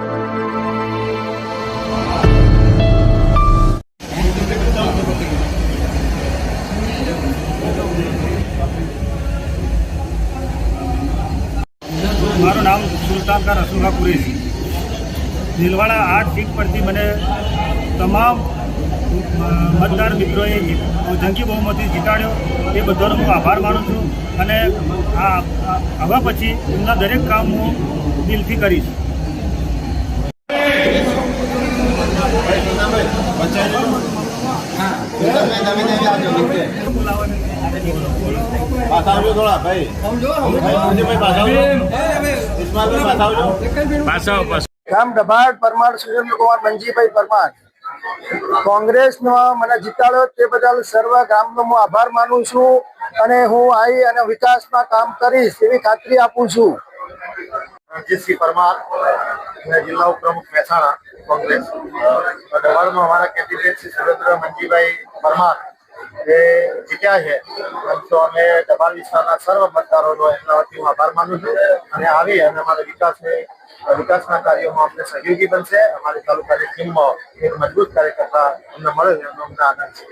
મારું નામ સુલતાન કા રસુલભા કુરેશી. ભીલવાડા 8 સીટ પરથી મને તમામ મતદાર મિત્રોએ જંગી બહુમતી જીતાડ્યો. એ બધાનો હું આભાર માનું છું અને હવે પછી એમના દરેક કામ હું દિલથી કરીશ. ગામ ડભાડ પરમાર સુરેન્દ્રકુમાર મંજીભાઈ પરમાર. કોંગ્રેસનો મને જીતાડ્યો તે બદલ સર્વ ગામનો હું આભાર માનું છું અને હું આવી અને વિકાસમાં કામ કરીશ એવી ખાતરી આપું છું. રણજીતસિંહ પરમાર, मैं जिला उपप्रमुख મહેસાણા कांग्रेस. डभाड़ में हमारा कैंडिडेट श्री सुरेंद्र मंजीभाई परमार એ જીત્યા છે. તો અમે ડભાડ વિસ્તારના સર્વ મતદારોનો એમના વતી હું આભાર માનું છું અને આવી અને અમારા વિકાસના કાર્યોમાં અમને સહયોગી બનશે. અમારી તાલુકાની ટીમમાં એક મજબૂત કાર્યકર્તા અમને મળે એનો અમને આનંદ છે.